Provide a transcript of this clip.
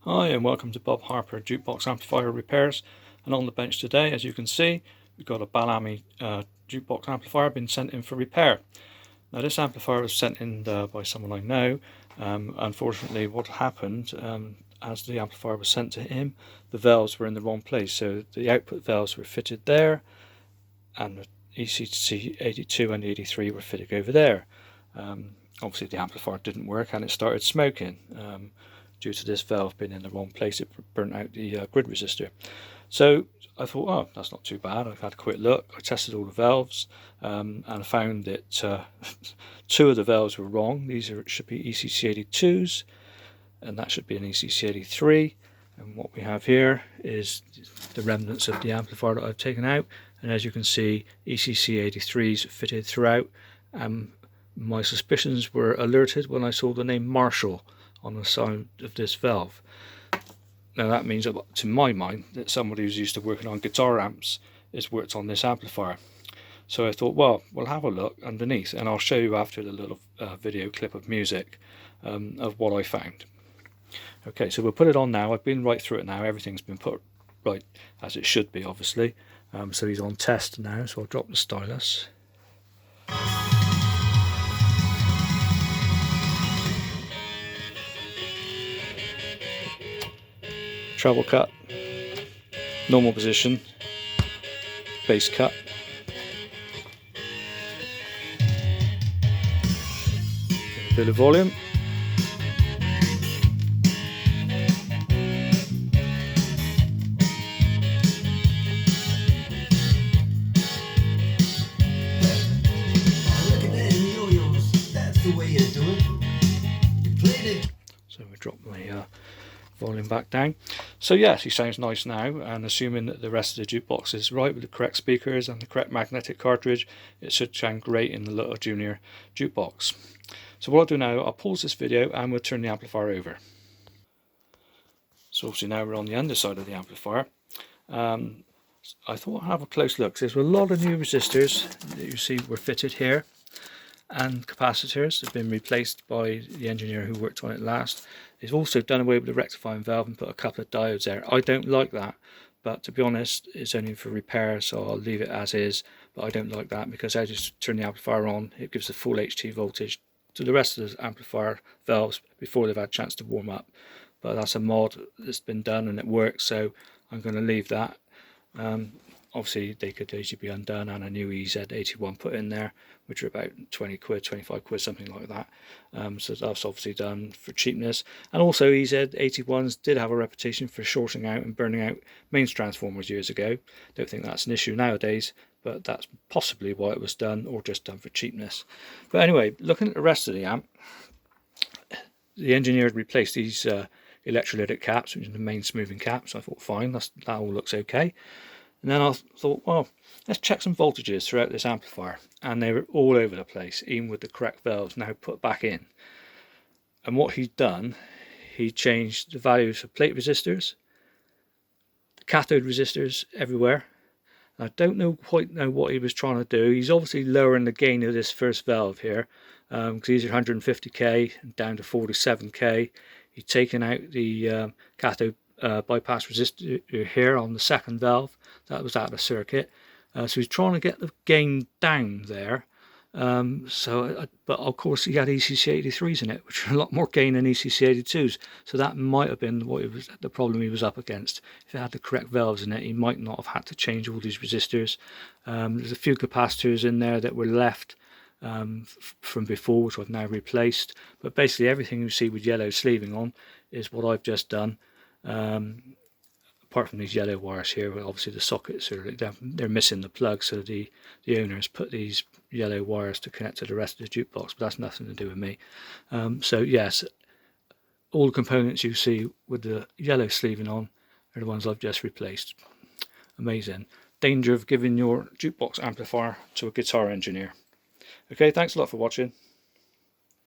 Hi and welcome to Bob Harper Jukebox Amplifier Repairs. And on the bench today, as you can see, we've got a bal-ami jukebox amplifier been sent in for repair. Now this amplifier was sent in by someone I know. Unfortunately what happened, as the amplifier was sent to him, the valves were in the wrong place. So the output valves were fitted there and the ECC 82 and 83 were fitted over there. Obviously the amplifier didn't work and it started smoking. Due to this valve being in the wrong place, it burnt out the grid resistor. So I thought, oh, that's not too bad. I've had a quick look. I tested all the valves and found that two of the valves were wrong. These should be ECC 82s and that should be an ECC 83. And what we have here is the remnants of the amplifier that I've taken out. And as you can see, ECC 83s fitted throughout. My suspicions were alerted when I saw the name Marshall on the side of this valve. Now that means, to my mind, that somebody who's used to working on guitar amps has worked on this amplifier. So I thought, well, we'll have a look underneath and I'll show you after the little video clip of music of what I found. Okay, so we'll put it on now. I've been right through it now. Everything's been put right as it should be, obviously. So he's on test now, so I'll drop the stylus. Treble cut, normal position, bass cut, a bit of volume, so we drop my volume back down. So yes, he sounds nice now, and assuming that the rest of the jukebox is right with the correct speakers and the correct magnetic cartridge, it should sound great in the little junior jukebox. So what I'll do now, I'll pause this video and we'll turn the amplifier over. So obviously now we're on the underside of the amplifier. I thought I'd have a close look. There's a lot of new resistors that you see were fitted here, and capacitors have been replaced by the engineer who worked on it last. He's also done away with the rectifying valve and put a couple of diodes there. I don't like that, but to be honest, it's only for repair, so I'll leave it as is. But I don't like that because I just turn the amplifier on, it gives the full HT voltage to the rest of the amplifier valves before they've had a chance to warm up. But that's a mod that's been done and it works, so I'm going to leave that. Obviously they could easily be undone and a new EZ81 put in there, which are about 20 quid, 25 quid, something like that. So that's obviously done for cheapness. And also EZ81s did have a reputation for shorting out and burning out mains transformers years ago. Don't think that's an issue nowadays, but that's possibly why it was done, or just done for cheapness. But anyway, looking at the rest of the amp, the engineer had replaced these electrolytic caps, which are the main smoothing caps. I thought, fine, that all looks okay. And then I thought, well, let's check some voltages throughout this amplifier. And they were all over the place, even with the correct valves now put back in. And what he'd done, he changed the values of plate resistors, the cathode resistors everywhere. I don't quite know what he was trying to do. He's obviously lowering the gain of this first valve here, because these are 150k and down to 47k. He's taken out the cathode bypass resistor here on the second valve. That was out of circuit. So he's trying to get the gain down there. But of course he had ECC 83s in it, which are a lot more gain than ECC 82s. So that might have been the problem he was up against. If it had the correct valves in it, he might not have had to change all these resistors. There's a few capacitors in there that were left from before, which I've now replaced. But basically everything you see with yellow sleeving on is what I've just done. Apart from these yellow wires here, obviously the sockets they're missing the plug, so the owners put these yellow wires to connect to the rest of the jukebox, but that's nothing to do with me. So yes, all the components you see with the yellow sleeving on are the ones I've just replaced. Amazing. Danger of giving your jukebox amplifier to a guitar engineer. Okay, thanks a lot for watching.